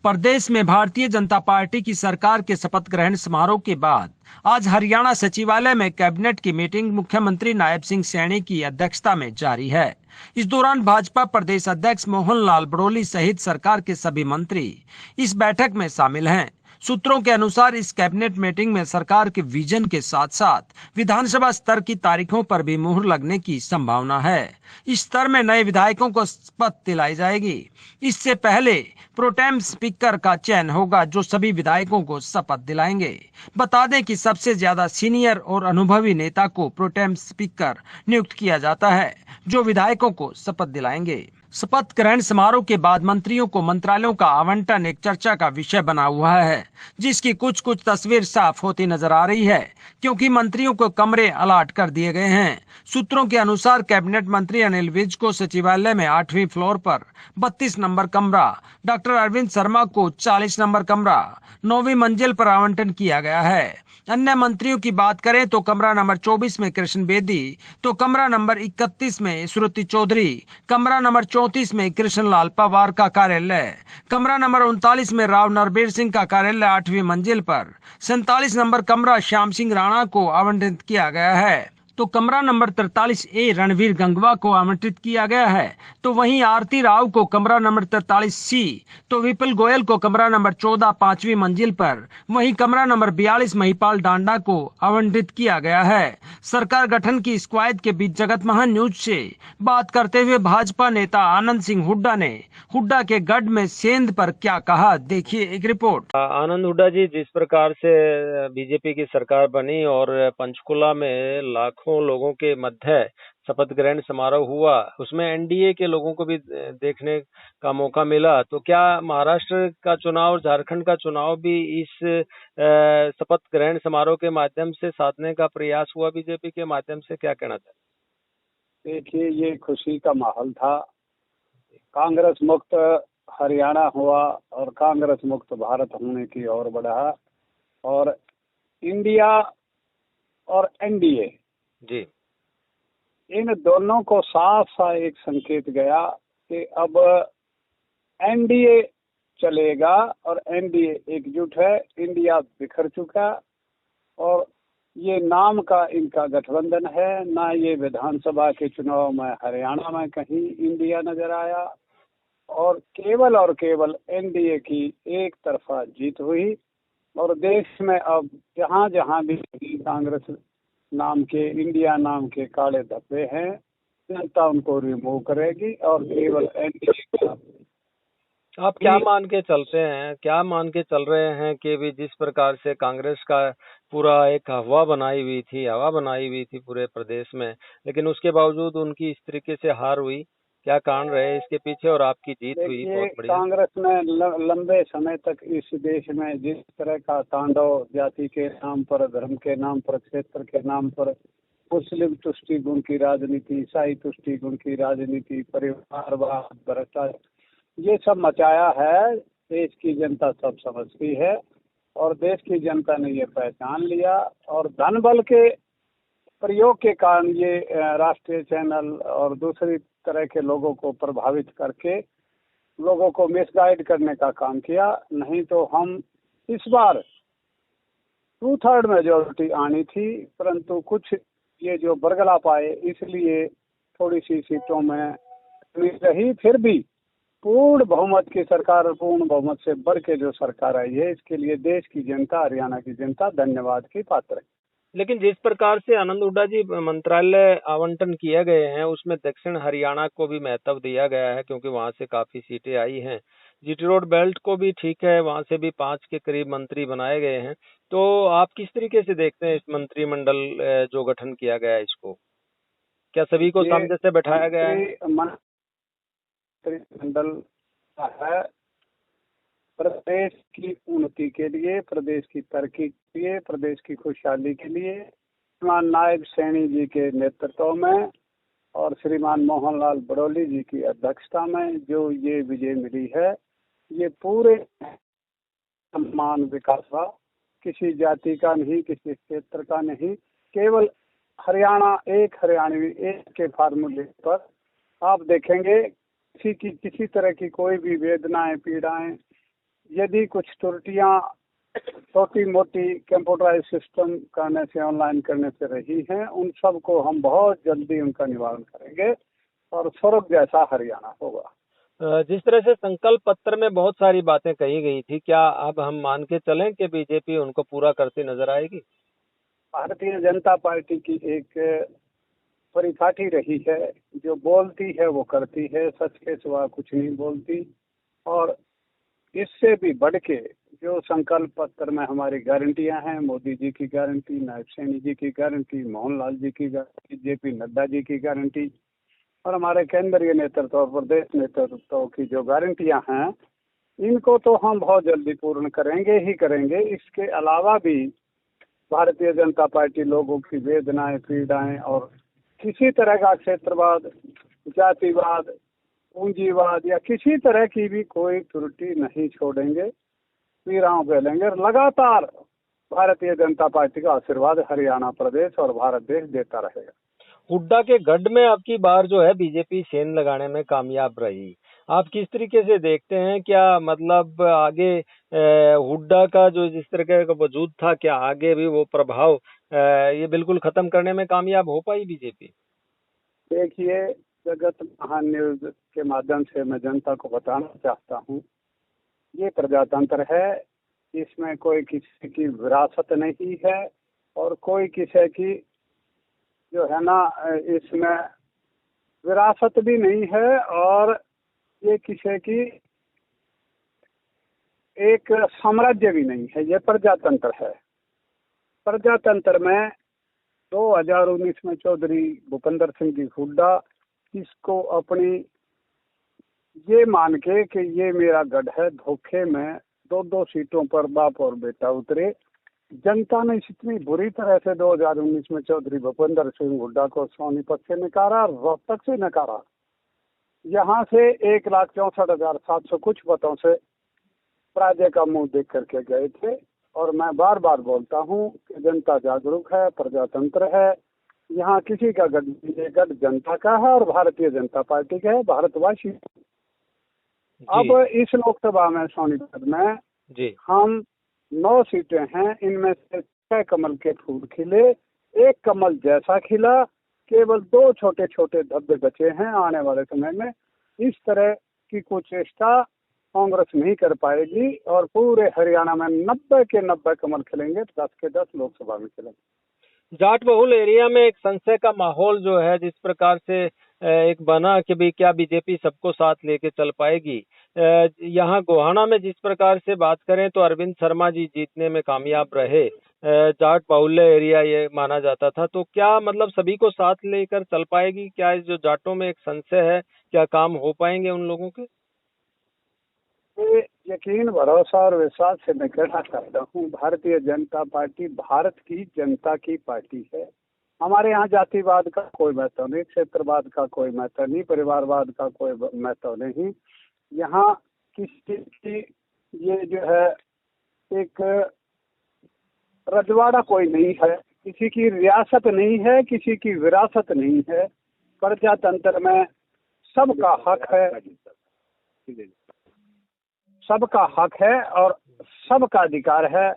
प्रदेश में भारतीय जनता पार्टी की सरकार के शपथ ग्रहण समारोह के बाद आज हरियाणा सचिवालय में कैबिनेट की मीटिंग मुख्यमंत्री नायब सिंह सैनी की अध्यक्षता में जारी है। इस दौरान भाजपा प्रदेश अध्यक्ष मोहन लाल बड़ोली सहित सरकार के सभी मंत्री इस बैठक में शामिल हैं। सूत्रों के अनुसार इस कैबिनेट मीटिंग में सरकार के विजन के साथ साथ विधानसभा स्तर की तारीखों पर भी मुहर लगने की संभावना है। इस स्तर में नए विधायकों को शपथ दिलाई जाएगी। इससे पहले प्रोटेम स्पीकर का चयन होगा जो सभी विधायकों को शपथ दिलाएंगे। बता दें कि सबसे ज्यादा सीनियर और अनुभवी नेता को प्रोटेम स्पीकर नियुक्त किया जाता है जो विधायकों को शपथ दिलाएंगे। शपथ ग्रहण समारोह के बाद मंत्रियों को मंत्रालयों का आवंटन एक चर्चा का विषय बना हुआ है, जिसकी कुछ तस्वीर साफ होती नजर आ रही है क्योंकि मंत्रियों को कमरे अलॉट कर दिए गए हैं। सूत्रों के अनुसार कैबिनेट मंत्री अनिल विज को सचिवालय में 8वीं फ्लोर पर 32 नंबर कमरा, डॉक्टर अरविंद शर्मा को 40 नंबर कमरा 9वीं मंजिल पर आवंटन किया गया है। अन्य मंत्रियों की बात करें तो कमरा नंबर 24 में कृष्ण बेदी, तो कमरा नंबर 31 में श्रुति चौधरी, कमरा नंबर 34 में कृष्णलाल पवार का कार्यालय, कमरा नंबर 39 में राव नरबीर सिंह का कार्यालय 8वीं मंजिल पर, 47 नंबर कमरा श्याम सिंह राणा को आवंटित किया गया है, तो कमरा नंबर 43 ए रणवीर गंगवा को आवंटित किया गया है। तो वहीं आरती राव को कमरा नंबर 43 सी, तो विपुल गोयल को कमरा नंबर 14 5वीं मंजिल पर, वहीं कमरा नंबर 42 महिपाल डांडा को आवंटित किया गया है। सरकार गठन की इस कवायद के बीच जगत महान न्यूज से बात करते हुए भाजपा नेता आनंद सिंह हुड्डा ने हुड्डा के गढ़ में सेंध पर क्या कहा, देखिए एक रिपोर्ट। आनंद हुड्डा जी, जिस प्रकार से बीजेपी की सरकार बनी और पंचकुला में लाखों लोगों के मध्य शपथ ग्रहण समारोह हुआ, उसमें एनडीए के लोगों को भी देखने का मौका मिला, तो क्या महाराष्ट्र का चुनाव और झारखंड का चुनाव भी इस शपथ ग्रहण समारोह के माध्यम से साधने का प्रयास हुआ बीजेपी के माध्यम से? क्या कहना चाहते? देखिए, ये खुशी का माहौल था। कांग्रेस मुक्त हरियाणा हुआ और कांग्रेस मुक्त भारत होने की ओर बढ़ा और इंडिया और एनडीए जी, इन दोनों को साफ सा एक संकेत गया कि अब एनडीए चलेगा और एनडीए एकजुट है। इंडिया बिखर चुका और ये नाम का इनका गठबंधन है, ना ये विधानसभा के चुनाव में हरियाणा में कहीं इंडिया नजर आया और केवल एनडीए की एक तरफा जीत हुई और देश में अब जहां जहां भी कांग्रेस नाम के, इंडिया नाम के काले धब्बे हैं, जनता उनको रिमूव करेगी और केवल एनडीए का। आप क्या मान के चलते हैं, क्या मान के चल रहे हैं कि भी जिस प्रकार से कांग्रेस का पूरा एक हवा बनाई हुई थी पूरे प्रदेश में, लेकिन उसके बावजूद उनकी इस तरीके से हार हुई, क्या कारण रहे इसके पीछे और आपकी जीत हुई? बहुत बढ़िया। कांग्रेस ने लंबे समय तक इस देश में जिस तरह का तांडव जाति के नाम पर, धर्म के नाम पर, क्षेत्र के नाम पर, मुस्लिम तुष्टि गुण की राजनीति, ईसाई तुष्टि गुण की राजनीति, परिवारवाद, भ्रष्टाचार, ये सब मचाया है। देश की जनता सब समझती है और देश की जनता ने ये पहचान लिया और धन बल के प्रयोग के कारण ये राष्ट्रीय चैनल और दूसरी तरह के लोगों को प्रभावित करके लोगों को मिसगाइड करने का काम किया। नहीं तो हम इस बार 2/3 मेजोरिटी आनी थी, परंतु कुछ ये जो बरगला पाए इसलिए थोड़ी सी सीटों में कमी रही। फिर भी पूर्ण बहुमत की सरकार, पूर्ण बहुमत से बढ़ के जो सरकार आई है, इसके लिए देश की जनता, हरियाणा की जनता धन्यवाद की पात्र है। लेकिन जिस प्रकार से आनंद हुड्डा जी मंत्रालय आवंटन किए गए हैं, उसमें दक्षिण हरियाणा को भी महत्व दिया गया है क्योंकि वहां से काफी सीटें आई हैं। जीटी रोड बेल्ट को भी ठीक है, वहां से भी 5 के करीब मंत्री बनाए गए हैं। तो आप किस तरीके से देखते हैं इस मंत्रिमंडल जो गठन किया गया है इसको? क्या सभी को सामने से बैठाया गया है? मंत्रिमंडल है प्रदेश की उन्नति के लिए, प्रदेश की तरक्की के लिए, प्रदेश की खुशहाली के लिए श्रीमान नायब सैनी जी के नेतृत्व में और श्रीमान मोहन लाल बड़ोली जी की अध्यक्षता में जो ये विजय मिली है, ये पूरे समान विकास का, किसी जाति का नहीं, किसी क्षेत्र का नहीं, केवल हरियाणा एक, हरियाणवी एक के फार्मूले पर आप देखेंगे किसी तरह की कोई भी वेदनाएं, पीड़ाएं यदि कुछ त्रुटियां छोटी मोटी कंप्यूटराइज सिस्टम करने से, ऑनलाइन करने से रही हैं, उन सब को हम बहुत जल्दी उनका निवारण करेंगे और स्वर्ग जैसा हरियाणा होगा। जिस तरह से संकल्प पत्र में बहुत सारी बातें कही गई थी, क्या अब हम मान के चलें कि बीजेपी उनको पूरा करती नजर आएगी? भारतीय जनता पार्टी की एक परिपाटी रही है, जो बोलती है वो करती है, सच के सिवा कुछ नहीं बोलती। और इससे भी बढ़ के जो संकल्प पत्र में हमारी गारंटियां हैं, मोदी जी की गारंटी, नायब सैनी जी की गारंटी, मोहनलाल जी की गारंटी, जेपी नड्डा जी की गारंटी और हमारे केंद्रीय नेतृत्व और प्रदेश नेतृत्व की जो गारंटियां हैं, इनको तो हम बहुत जल्दी पूर्ण करेंगे ही करेंगे। इसके अलावा भी भारतीय जनता पार्टी लोगों की वेदनाएं, पीड़ाएं और किसी तरह का क्षेत्रवाद, जातिवाद, पूंजीवाद या किसी तरह की भी कोई त्रुटि नहीं छोड़ेंगे, पीड़ाओं को लेंगे। लगातार भारतीय जनता पार्टी का आशीर्वाद हरियाणा प्रदेश और भारत देश देता रहेगा। हुड्डा के गढ़ में अब की बार जो है बीजेपी सेंध लगाने में कामयाब रही। आप किस तरीके से देखते हैं? क्या मतलब आगे हुड्डा का जो जिस तरह का वजूद था, क्या आगे भी वो प्रभाव ये बिल्कुल खत्म करने में कामयाब हो पाई बीजेपी? देखिए, जगत महान न्यूज के माध्यम से मैं जनता को बताना चाहता हूँ, ये प्रजातंत्र है, इसमें कोई किसी की विरासत नहीं है और कोई किसी की जो है ना, इसमें विरासत भी नहीं है और ये किसी की एक साम्राज्य भी नहीं है। ये प्रजातंत्र है। प्रजातंत्र में 2019 में चौधरी भूपेंद्र सिंह जी हुड्डा इसको अपनी ये मान के कि ये मेरा गढ़ है, धोखे में 2-2 सीटों पर बाप और बेटा उतरे। जनता ने इतनी बुरी तरह से 2019 में चौधरी भूपेंद्र सिंह हुड्डा को सोनीपत से नकारा, रोहतक से नकारा। यहाँ से 1,64,700 कुछ मतों से पराजय का मुंह देख करके गए थे। और मैं बार बार बोलता हूँ कि जनता जागरूक है, प्रजातंत्र है, यहाँ किसी का गढ़, ये गढ़ जनता का है और भारतीय जनता पार्टी का है, भारतवासी। अब इस लोकसभा में सोनीपत में जी हम 9 सीटें हैं, इनमें से 6 कमल के फूल खिले, एक कमल जैसा खिला, केवल 2 छोटे छोटे धब्बे बचे हैं। आने वाले समय में इस तरह की कुचेष्टा कांग्रेस नहीं कर पाएगी और पूरे हरियाणा में 90 के 90 कमल खिलेंगे, 10 के 10 लोकसभा में खिलेंगे। जाट बहुल एरिया में एक संशय का माहौल जो है, जिस प्रकार से एक बना कि भाई क्या बीजेपी सबको साथ लेके चल पाएगी। यहाँ गोहाना में जिस प्रकार से बात करें तो अरविंद शर्मा जी जीतने में कामयाब रहे। जाट बाहुल्य एरिया ये माना जाता था, तो क्या मतलब सभी को साथ लेकर चल पाएगी? क्या इस जो जाटों में एक संशय है, क्या काम हो पाएंगे उन लोगों के? ये यकीन, भरोसा और विश्वास से मैं कहना चाहता हूँ, भारतीय जनता पार्टी भारत की जनता की पार्टी है। हमारे यहाँ जातिवाद का कोई महत्व नहीं, क्षेत्रवाद का कोई महत्व नहीं, परिवारवाद का कोई महत्व नहीं। यहाँ किसी की ये जो है एक रजवाड़ा कोई नहीं है, किसी की रियासत नहीं है, किसी की विरासत नहीं है। प्रजातंत्र में सबका हक है, सबका हक है और सबका अधिकार है।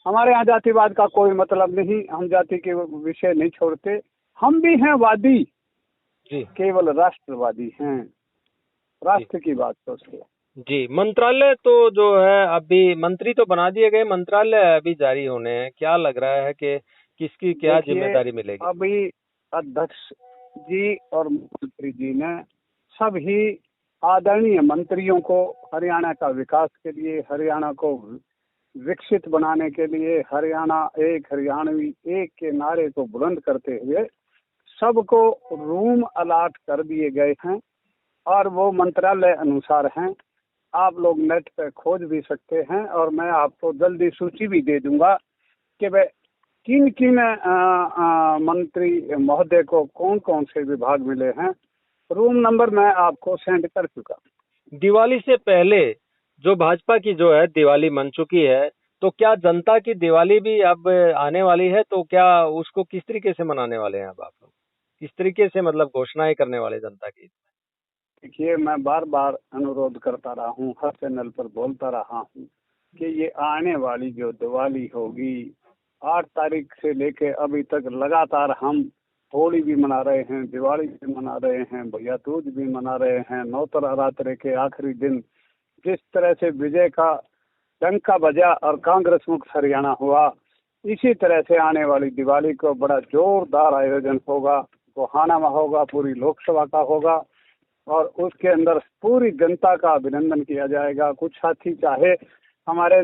हमारे यहाँ जातिवाद का कोई मतलब नहीं, हम जाति के विषय नहीं छोड़ते। हम भी हैं वादी जी, केवल राष्ट्रवादी हैं, राष्ट्र की बात सोचते हैं। जी। मंत्रालय तो जो है अभी मंत्री तो बना दिए गए, मंत्रालय अभी जारी होने हैं। क्या लग रहा है कि किसकी क्या जिम्मेदारी मिलेगी? अभी अध्यक्ष जी और मुख्यमंत्री जी ने सभी आदरणीय मंत्रियों को हरियाणा का विकास के लिए, हरियाणा को विकसित बनाने के लिए, हरियाणा एक हरियाणवी एक के नारे को बुलंद करते हुए सबको रूम अलाट कर दिए गए हैं और वो मंत्रालय अनुसार हैं। आप लोग नेट पे खोज भी सकते हैं और मैं आपको जल्दी सूची भी दे दूंगा कि वे किन किन मंत्री महोदय को कौन कौन से विभाग मिले हैं। रूम नंबर मैं आपको सेंड कर चुका। दिवाली से पहले जो भाजपा की जो है दिवाली मन चुकी है, तो क्या जनता की दिवाली भी अब आने वाली है? तो क्या उसको किस तरीके से मनाने वाले हैं अब आप लोग? किस तरीके से मतलब घोषणाएं करने वाले जनता की? देखिए, मैं बार बार अनुरोध करता रहा हूँ, हर चैनल पर बोलता रहा हूँ कि ये आने वाली जो दिवाली होगी 8 तारीख से लेके अभी तक लगातार हम होली भी मना रहे हैं, दिवाली भी मना रहे हैं, भैया दूज भी मना रहे हैं। नवरात्रि के आखिरी दिन जिस तरह से विजय का डंका बजा और कांग्रेस मुक्त हरियाणा हुआ, इसी तरह से आने वाली दिवाली को बड़ा जोरदार आयोजन होगा, गोहाना में होगा, पूरी लोकसभा का होगा और उसके अंदर पूरी जनता का अभिनंदन किया जाएगा। कुछ साथी चाहे हमारे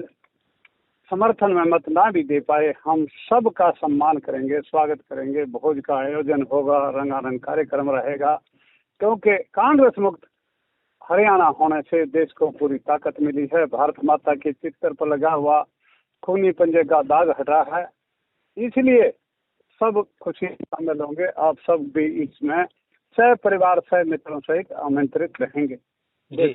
समर्थन में मत ना भी दे पाए, हम सब का सम्मान करेंगे, स्वागत करेंगे। भोज का आयोजन होगा, रंगारंग कार्यक्रम रहेगा, क्योंकि कांग्रेस मुक्त हरियाणा होने से देश को पूरी ताकत मिली है। भारत माता के चित्र पर लगा हुआ खूनी पंजे का दाग हटा है, इसलिए सब खुशी शामिल होंगे। आप सब भी इसमें सह परिवार सह मित्रों सहित आमंत्रित रहेंगे। जी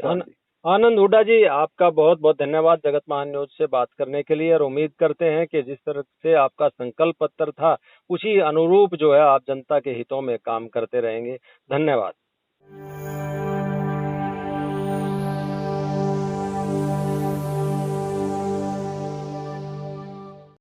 आनंद हुड्डा जी, आपका बहुत बहुत धन्यवाद जगत न्यूज से बात करने के लिए, और उम्मीद करते हैं कि जिस तरह से आपका संकल्प पत्र था उसी अनुरूप जो है आप जनता के हितों में काम करते रहेंगे। धन्यवाद।